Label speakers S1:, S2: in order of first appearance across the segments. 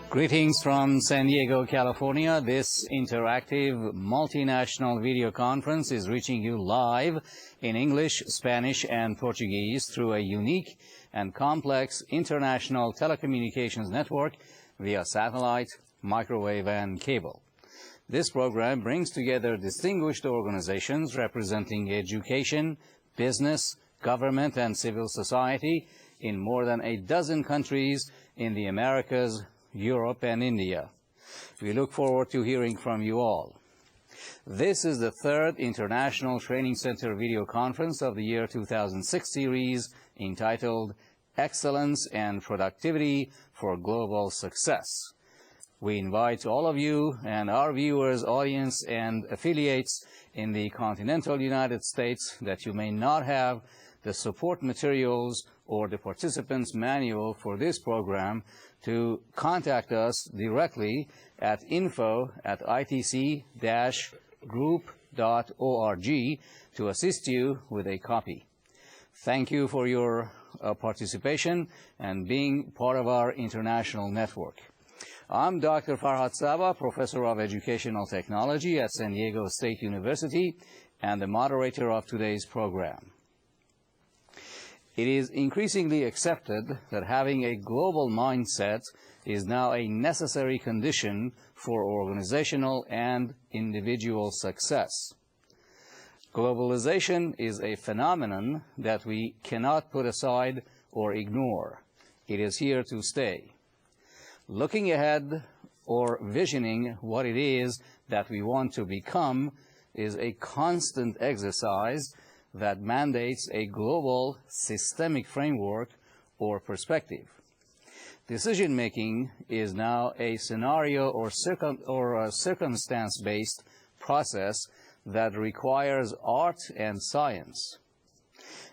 S1: Greetings from San Diego, California. This interactive multinational video conference is reaching you live in English, Spanish, and Portuguese through a unique and complex international telecommunications network via satellite, microwave, and cable. This program brings together distinguished organizations representing education, business, government, and civil society in more than a dozen countries in the Americas, Europe, and India. We look forward to hearing from you all. This is the third International Training Center video conference of the year 2006 series entitled Excellence and Productivity for Global Success. We invite all of you and our viewers, audience, and affiliates in the continental United States that you may not have the support materials or the participants' manual for this program to contact us directly at info@itc-group.org to assist you with a copy. Thank you for your participation and being part of our international network. I'm Dr. Farhad Saba, Professor of Educational Technology at San Diego State University and the moderator of today's program. It is increasingly accepted that having a global mindset is now a necessary condition for organizational and individual success. Globalization is a phenomenon that we cannot put aside or ignore. It is here to stay. Looking ahead or visioning what it is that we want to become is a constant exercise that mandates a global systemic framework or perspective. Decision-making is now a scenario or a circumstance-based process that requires art and science.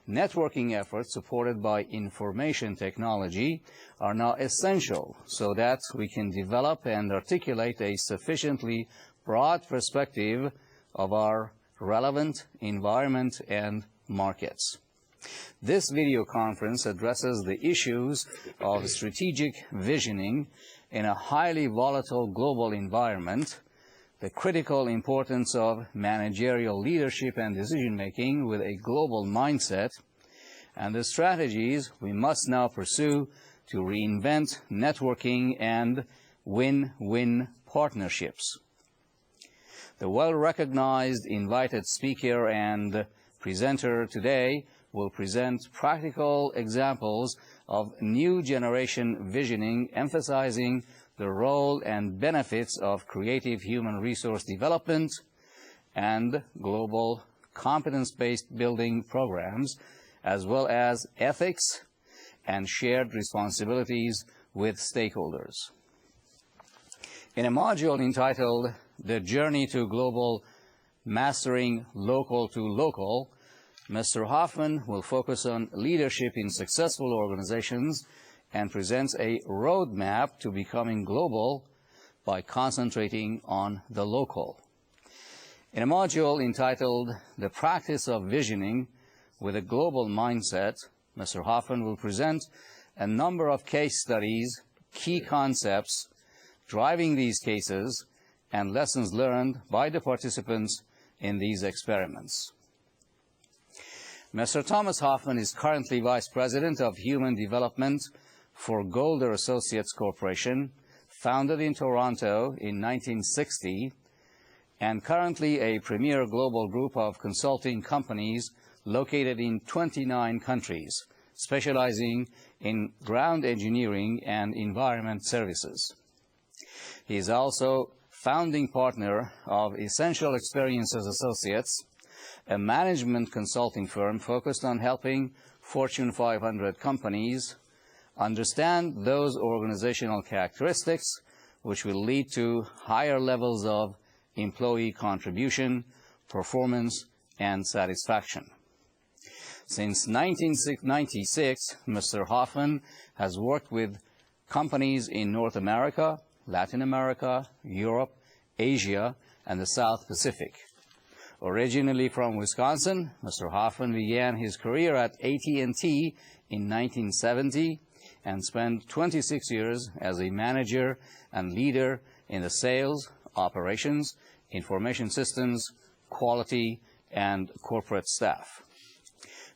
S1: Networking efforts supported by information technology are now essential so that we can develop and articulate a sufficiently broad perspective of our relevant environment and markets. This video conference addresses the issues of strategic visioning in a highly volatile global environment, the critical importance of managerial leadership and decision-making with a global mindset, and the strategies we must now pursue to reinvent networking and win-win partnerships. The well-recognized invited speaker and presenter today will present practical examples of new generation visioning, emphasizing the role and benefits of creative human resource development and global competence-based building programs, as well as ethics and shared responsibilities with stakeholders. In a module entitled The Journey to Global Mastering Local to Local, Mr. Hoffmann will focus on leadership in successful organizations and presents a roadmap to becoming global by concentrating on the local. In a module entitled The Practice of Visioning with a Global Mindset, Mr. Hoffmann will present a number of case studies, key concepts driving these cases, and lessons learned by the participants in these experiments. Mr. Thomas Hoffmann is currently Vice President of Human Development for Golder Associates Corporation, founded in Toronto in 1960, and currently a premier global group of consulting companies located in 29 countries, specializing in ground engineering and environment services. He is also founding partner of Essential Experiences Associates, a management consulting firm focused on helping Fortune 500 companies understand those organizational characteristics which will lead to higher levels of employee contribution, performance, and satisfaction. Since 1996, Mr. Hoffmann has worked with companies in North America, Latin America, Europe, Asia, and the South Pacific. Originally from Wisconsin, Mr. Hoffmann began his career at AT&T in 1970 and spent 26 years as a manager and leader in the sales, operations, information systems, quality, and corporate staff.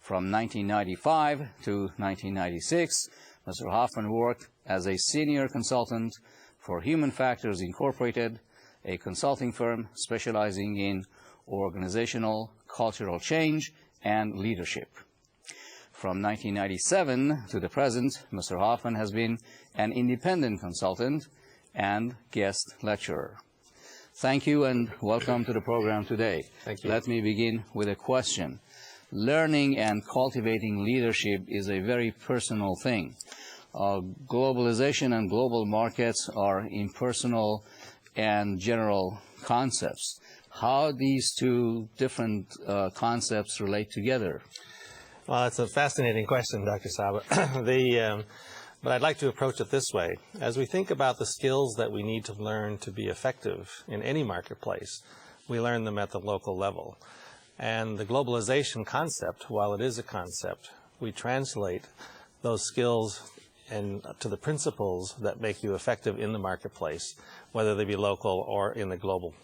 S1: From 1995 to 1996, Mr. Hoffmann worked as a senior consultant for Human Factors Incorporated, a consulting firm specializing in organizational cultural change and leadership. From 1997 to the present, Mr. Hoffmann has been an independent consultant and guest lecturer. Thank you and welcome to the program today.
S2: Thank you.
S1: Let me begin with a question. Learning and cultivating leadership is a very personal thing. Globalization and global markets are impersonal and general concepts. How these two different concepts relate together?
S2: Well, it's a fascinating question, Dr. Saba. But I'd like to approach it this way. As we think about the skills that we need to learn to be effective in any marketplace, we learn them at the local level. And the globalization concept, while it is a concept, we translate those skills to the principles that make you effective in the marketplace, whether they be local or in the global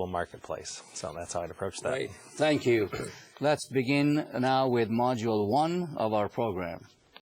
S2: marketplace. So that's how I'd approach that.
S1: Great. Thank you. Let's begin now with Module 1 of our program.